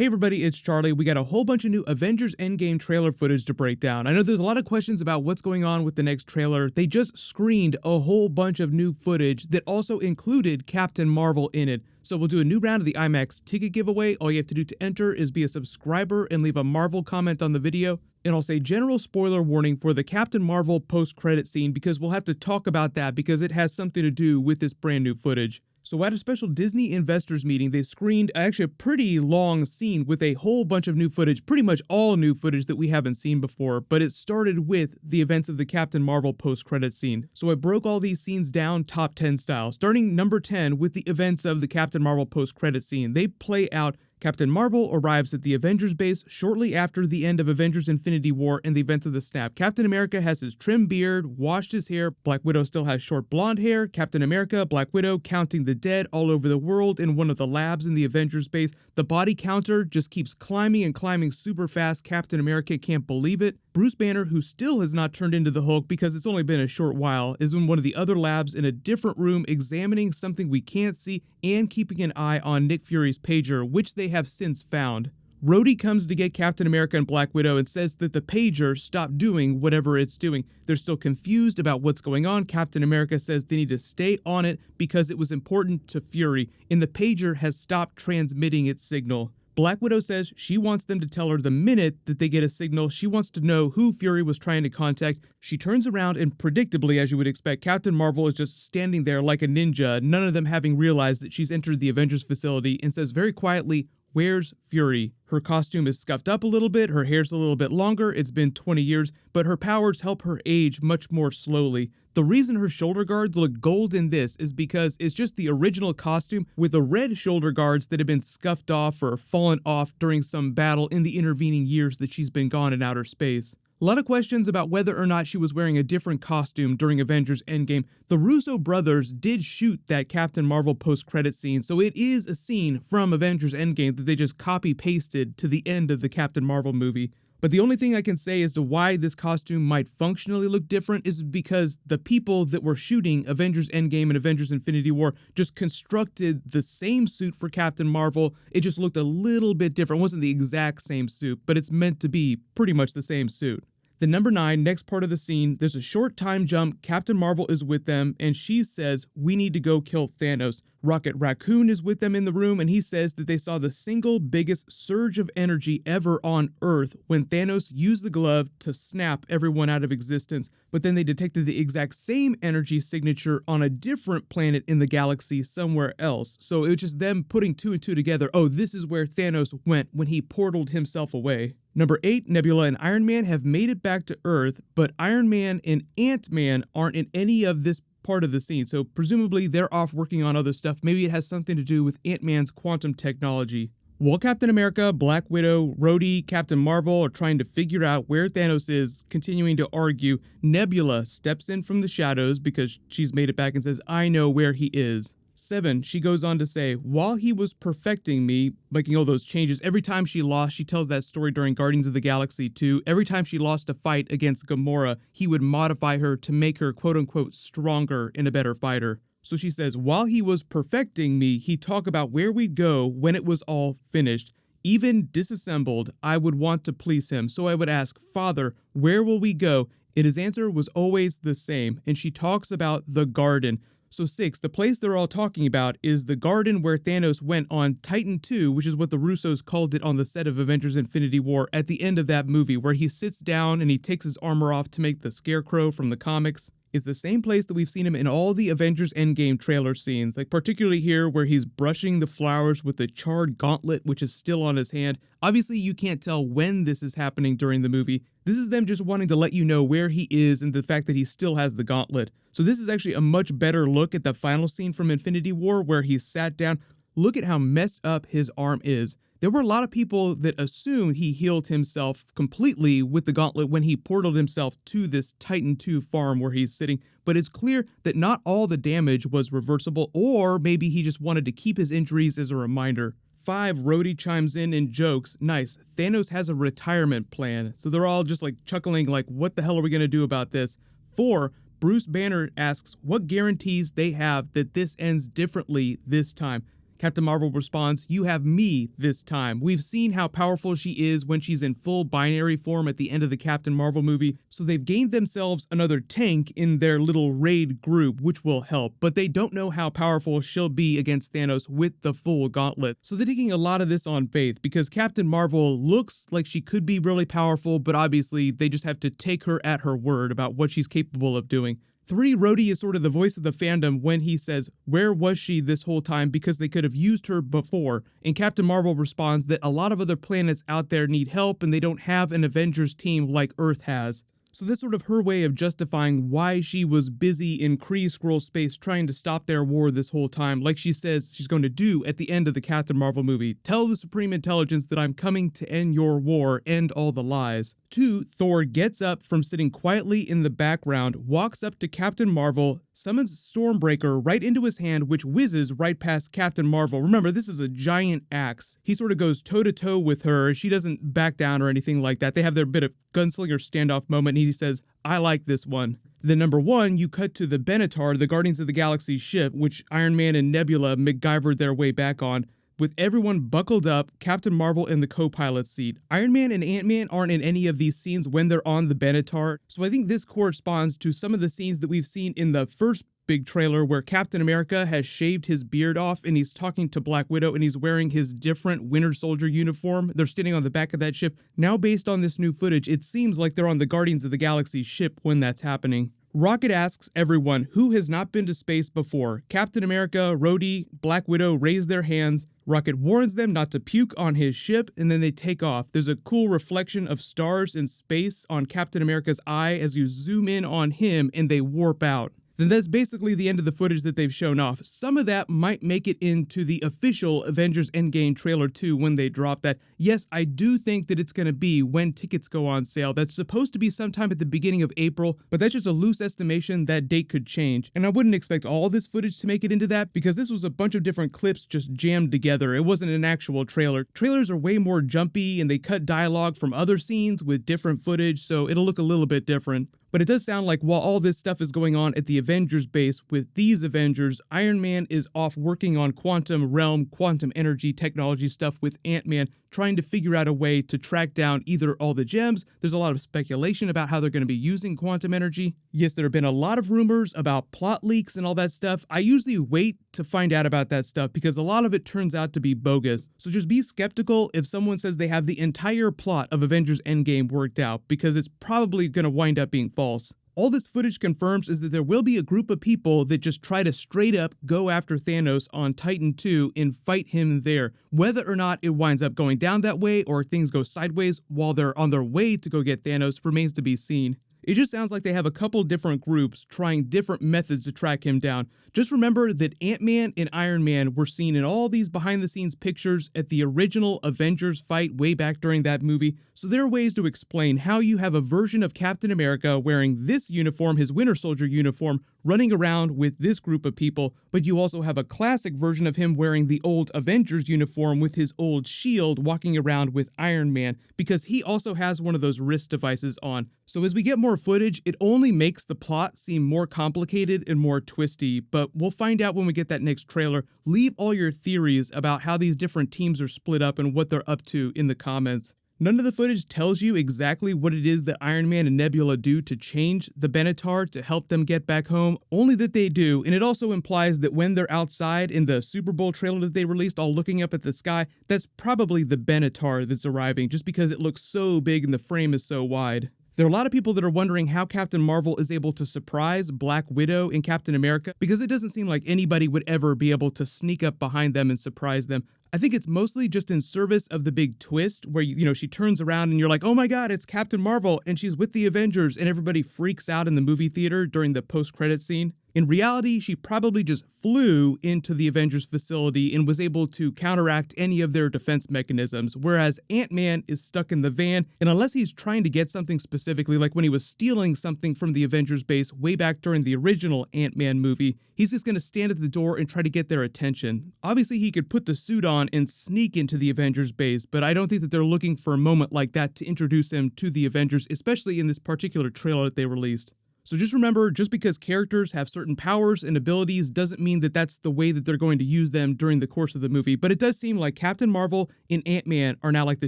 Hey everybody, it's Charlie. We got a whole bunch of new Avengers Endgame trailer footage to break down. I know there's a lot of questions about what's going on with the next trailer. They just screened a whole bunch of new footage that also included Captain Marvel in it. So we'll do a new round of the IMAX ticket giveaway. All you have to do to enter is be a subscriber and leave a Marvel comment on the video. And I'll say general spoiler warning for the Captain Marvel post-credit scene because we'll have to talk about that because it has something to do with this brand new footage. So at a special Disney investors meeting, they screened actually a pretty long scene with a whole bunch of new footage, pretty much all new footage that we haven't seen before, but it started with the events of the Captain Marvel post-credit scene. So I broke all these scenes down top 10 style, starting number 10 with the events of the Captain Marvel post-credit scene. They play out. Captain Marvel arrives at the Avengers base shortly after the end of Avengers Infinity War and the events of the snap. Captain America has his trimmed beard, washed his hair. Black Widow still has short blonde hair. Captain America, Black Widow counting the dead all over the world in one of the labs in the Avengers base. The body counter just keeps climbing and climbing super fast. Captain America can't believe it. Bruce Banner, who still has not turned into the Hulk because it's only been a short while, is in one of the other labs in a different room examining something we can't see and keeping an eye on Nick Fury's pager, which they have since found. Rhodey comes to get Captain America and Black Widow and says that the pager stopped doing whatever it's doing. They're still confused about what's going on. Captain America says they need to stay on it because it was important to Fury, and the pager has stopped transmitting its signal. Black Widow says she wants them to tell her the minute that they get a signal. She wants to know who Fury was trying to contact. She turns around and predictably, as you would expect, Captain Marvel is just standing there like a ninja, none of them having realized that she's entered the Avengers facility, and says very quietly, "Where's Fury?" Her costume is scuffed up a little bit, her hair's a little bit longer, it's been 20 years, but her powers help her age much more slowly. The reason her shoulder guards look gold in this is because it's just the original costume with the red shoulder guards that have been scuffed off or fallen off during some battle in the intervening years that she's been gone in outer space. A lot of questions about whether or not she was wearing a different costume during Avengers Endgame. The Russo brothers did shoot that Captain Marvel post-credit scene, so it is a scene from Avengers Endgame that they just copy-pasted to the end of the Captain Marvel movie. But the only thing I can say as to why this costume might functionally look different is because the people that were shooting Avengers Endgame and Avengers Infinity War just constructed the same suit for Captain Marvel. It just looked a little bit different. It wasn't the exact same suit, but it's meant to be pretty much the same suit. The number 9, next part of the scene, there's a short time jump. Captain Marvel is with them, and she says, "We need to go kill Thanos." Rocket Raccoon is with them in the room, and he says that they saw the single biggest surge of energy ever on Earth when Thanos used the glove to snap everyone out of existence, but then they detected the exact same energy signature on a different planet in the galaxy somewhere else. So it was just them putting 2 and 2 together. Oh, this is where Thanos went when he portaled himself away. Number 8, Nebula and Iron Man have made it back to Earth, but Iron Man and Ant-Man aren't in any of this part of the scene, so presumably they're off working on other stuff. Maybe it has something to do with Ant-Man's quantum technology. While Captain America, Black Widow, Rhodey, Captain Marvel are trying to figure out where Thanos is, continuing to argue, Nebula steps in from the shadows because she's made it back and says, "I know where he is." 7, she goes on to say, while he was perfecting me, making all those changes, every time she lost, she tells that story during Guardians of the Galaxy 2, every time she lost a fight against Gamora, he would modify her to make her quote-unquote stronger and a better fighter. So she says, while he was perfecting me, he'd talk about where we'd go when it was all finished. Even disassembled, I would want to please him, so I would ask, "Father, where will we go?" And his answer was always the same, and she talks about the garden. So 6, the place they're all talking about is the garden where Thanos went on Titan 2, which is what the Russos called it on the set of Avengers Infinity War at the end of that movie, where he sits down and he takes his armor off to make the Scarecrow from the comics. It's the same place that we've seen him in all the Avengers Endgame trailer scenes, like particularly here where he's brushing the flowers with the charred gauntlet which is still on his hand. Obviously you can't tell when this is happening during the movie. This is them just wanting to let you know where he is and the fact that he still has the gauntlet. So this is actually a much better look at the final scene from Infinity War where he sat down. Look at how messed up his arm is. There were a lot of people that assumed he healed himself completely with the gauntlet when he portaled himself to this Titan 2 farm where he's sitting, but it's clear that not all the damage was reversible, or maybe he just wanted to keep his injuries as a reminder. 5, Rhodey chimes in and jokes, "Nice, Thanos has a retirement plan." So they're all just like chuckling like, what the hell are we going to do about this? 4, Bruce Banner asks what guarantees they have that this ends differently this time. Captain Marvel responds, "You have me this time." We've seen how powerful she is when she's in full binary form at the end of the Captain Marvel movie, so they've gained themselves another tank in their little raid group, which will help, but they don't know how powerful she'll be against Thanos with the full gauntlet. So they're taking a lot of this on faith, because Captain Marvel looks like she could be really powerful, but obviously they just have to take her at her word about what she's capable of doing. 3, Rhodey is sort of the voice of the fandom when he says, "Where was she this whole time?" because they could have used her before. And Captain Marvel responds that a lot of other planets out there need help and they don't have an Avengers team like Earth has. So that's sort of her way of justifying why she was busy in Kree-Skrull space trying to stop their war this whole time, like she says she's going to do at the end of the Captain Marvel movie. "Tell the Supreme Intelligence that I'm coming to end your war, end all the lies." 2, Thor gets up from sitting quietly in the background, walks up to Captain Marvel, summons Stormbreaker right into his hand, which whizzes right past Captain Marvel. Remember, this is a giant axe. He sort of goes toe-to-toe with her. She doesn't back down or anything like that. They have their bit of gunslinger standoff moment, and he says, "I like this one." Then number 1, you cut to the Benatar, the Guardians of the Galaxy ship, which Iron Man and Nebula MacGyvered their way back on. With everyone buckled up, Captain Marvel in the co-pilot seat. Iron Man and Ant-Man aren't in any of these scenes when they're on the Benatar, so I think this corresponds to some of the scenes that we've seen in the first big trailer where Captain America has shaved his beard off and he's talking to Black Widow and he's wearing his different Winter Soldier uniform. They're standing on the back of that ship. Now, based on this new footage, it seems like they're on the Guardians of the Galaxy ship when that's happening. Rocket asks everyone who has not been to space before. Captain America, Rhodey, Black Widow raise their hands. Rocket warns them not to puke on his ship, and then they take off. There's a cool reflection of stars in space on Captain America's eye as you zoom in on him, and they warp out. Then that's basically the end of the footage that they've shown off. Some of that might make it into the official Avengers Endgame trailer too when they drop that. Yes, I do think that it's going to be when tickets go on sale. That's supposed to be sometime at the beginning of April, but that's just a loose estimation. That date could change. And I wouldn't expect all this footage to make it into that because this was a bunch of different clips just jammed together. It wasn't an actual trailer. Trailers are way more jumpy and they cut dialogue from other scenes with different footage, so it'll look a little bit different. But it does sound like while all this stuff is going on at the Avengers base with these Avengers, Iron Man is off working on quantum realm, quantum energy technology stuff with Ant-Man, trying to figure out a way to track down either all the gems. There's a lot of speculation about how they're going to be using quantum energy. Yes, there have been a lot of rumors about plot leaks and all that stuff. I usually wait to find out about that stuff because a lot of it turns out to be bogus. So just be skeptical if someone says they have the entire plot of Avengers Endgame worked out, because it's probably going to wind up being false. All this footage confirms is that there will be a group of people that just try to straight up go after Thanos on Titan 2 and fight him there. Whether or not it winds up going down that way or things go sideways while they're on their way to go get Thanos remains to be seen. It just sounds like they have a couple different groups trying different methods to track him down. Just remember that Ant-Man and Iron Man were seen in all these behind-the-scenes pictures at the original Avengers fight way back during that movie, so there are ways to explain how you have a version of Captain America wearing this uniform, his Winter Soldier uniform, running around with this group of people, but you also have a classic version of him wearing the old Avengers uniform with his old shield walking around with Iron Man, because he also has one of those wrist devices on. So as we get more footage, it only makes the plot seem more complicated and more twisty, but we'll find out when we get that next trailer. Leave all your theories about how these different teams are split up and what they're up to in the comments. None of the footage tells you exactly what it is that Iron Man and Nebula do to change the Benatar to help them get back home, only that they do, and it also implies that when they're outside in the Super Bowl trailer that they released, all looking up at the sky, that's probably the Benatar that's arriving, just because it looks so big and the frame is so wide. There are a lot of people that are wondering how Captain Marvel is able to surprise Black Widow and Captain America, because it doesn't seem like anybody would ever be able to sneak up behind them and surprise them. I think it's mostly just in service of the big twist where, she turns around and you're like, oh my god, it's Captain Marvel and she's with the Avengers, and everybody freaks out in the movie theater during the post-credit scene. In reality, she probably just flew into the Avengers facility and was able to counteract any of their defense mechanisms, whereas Ant-Man is stuck in the van, and unless he's trying to get something specifically, like when he was stealing something from the Avengers base way back during the original Ant-Man movie, he's just going to stand at the door and try to get their attention. Obviously, he could put the suit on and sneak into the Avengers base, but I don't think that they're looking for a moment like that to introduce him to the Avengers, especially in this particular trailer that they released. So just remember, just because characters have certain powers and abilities doesn't mean that that's the way that they're going to use them during the course of the movie. But it does seem like Captain Marvel and Ant-Man are now like the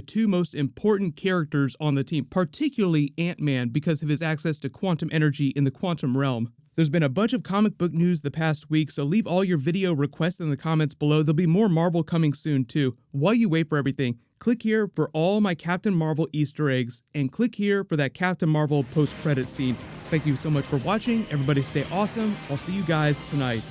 two most important characters on the team, particularly Ant-Man because of his access to quantum energy in the quantum realm. There's been a bunch of comic book news the past week, so leave all your video requests in the comments below. There'll be more Marvel coming soon too. While you wait for everything, click here for all my Captain Marvel Easter eggs, and click here for that Captain Marvel post-credit scene. Thank you so much for watching. Everybody stay awesome. I'll see you guys tonight.